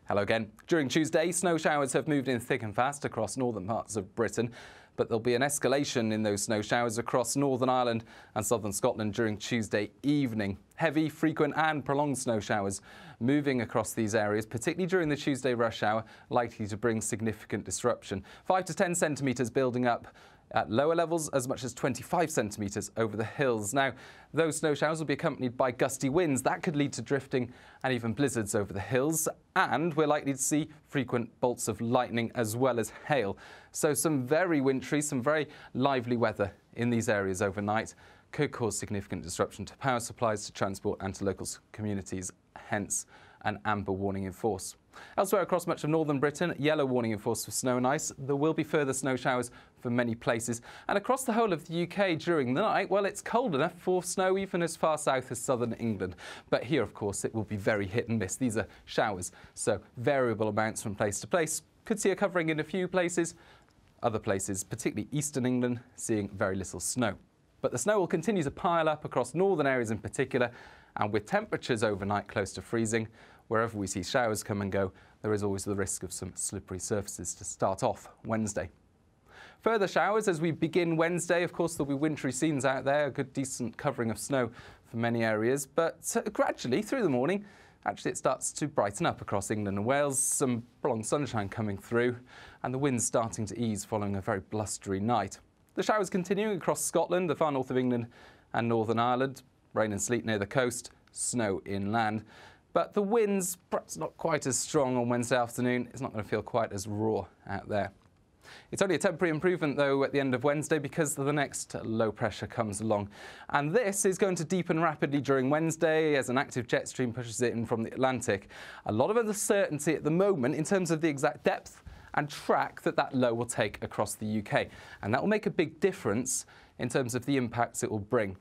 Hello again. During Tuesday, snow showers have moved in thick and fast across northern parts of Britain, but there'll be an escalation in those snow showers across Northern Ireland and southern Scotland during Tuesday evening. Heavy, frequent and prolonged snow showers moving across these areas, particularly during the Tuesday rush hour, likely to bring significant disruption. 5 to 10 centimetres building up at lower levels, as much as 25 centimetres over the hills. Now, those snow showers will be accompanied by gusty winds. That could lead to drifting and even blizzards over the hills. And we're likely to see frequent bolts of lightning as well as hail. So some very wintry, some very lively weather in these areas overnight could cause significant disruption to power supplies, to transport and to local communities, hence an amber warning in force. Elsewhere across much of northern Britain, yellow warning in force for snow and ice. There will be further snow showers for many places. And across the whole of the UK during the night, well, it's cold enough for snow even as far south as southern England. But here, of course, it will be very hit and miss. These are showers, so variable amounts from place to place. Could see a covering in a few places. Other places, particularly eastern England, seeing very little snow. But the snow will continue to pile up across northern areas in particular, and with temperatures overnight close to freezing, wherever we see showers come and go, there is always the risk of some slippery surfaces to start off Wednesday. Further showers as we begin Wednesday. Of course, there'll be wintry scenes out there, a good decent covering of snow for many areas, but gradually through the morning, actually it starts to brighten up across England and Wales, some prolonged sunshine coming through, and the winds starting to ease following a very blustery night. The showers continuing across Scotland, the far north of England and Northern Ireland. Rain and sleet near the coast, snow inland. But the winds, perhaps not quite as strong on Wednesday afternoon. It's not going to feel quite as raw out there. It's only a temporary improvement, though, at the end of Wednesday because the next low pressure comes along. And this is going to deepen rapidly during Wednesday as an active jet stream pushes it in from the Atlantic. A lot of uncertainty at the moment in terms of the exact depth and track that low will take across the UK. And that will make a big difference in terms of the impacts it will bring.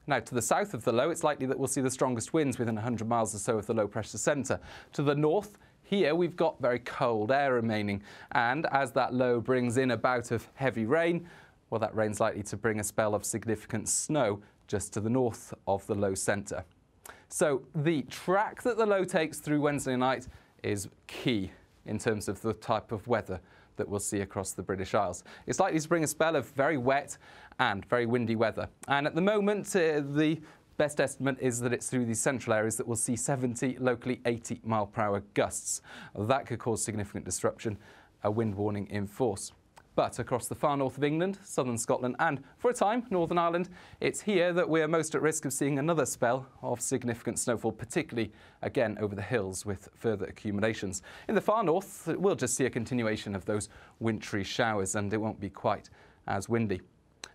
Now, to the south of the low, it's likely that we'll see the strongest winds within 100 miles or so of the low pressure centre. To the north, here we've got very cold air remaining. And as that low brings in a bout of heavy rain, well, that rain's likely to bring a spell of significant snow just to the north of the low centre. So the track that the low takes through Wednesday night is key in terms of the type of weather that we'll see across the British Isles. It's likely to bring a spell of very wet and very windy weather. And at the moment, the best estimate is that it's through these central areas that we'll see 70, locally 80 mile/hour gusts. That could cause significant disruption, a wind warning in force. But across the far north of England, southern Scotland and, for a time, Northern Ireland, it's here that we're most at risk of seeing another spell of significant snowfall, particularly, again, over the hills with further accumulations. In the far north, we'll just see a continuation of those wintry showers and it won't be quite as windy.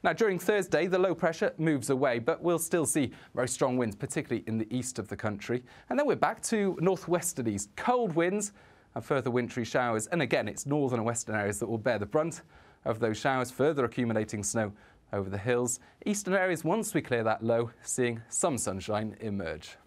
Now, during Thursday, the low pressure moves away, but we'll still see very strong winds, particularly in the east of the country. And then we're back to northwesterlies, cold winds and further wintry showers. And again, it's northern and western areas that will bear the brunt of those showers, further accumulating snow over the hills. Eastern areas, once we clear that low, seeing some sunshine emerge.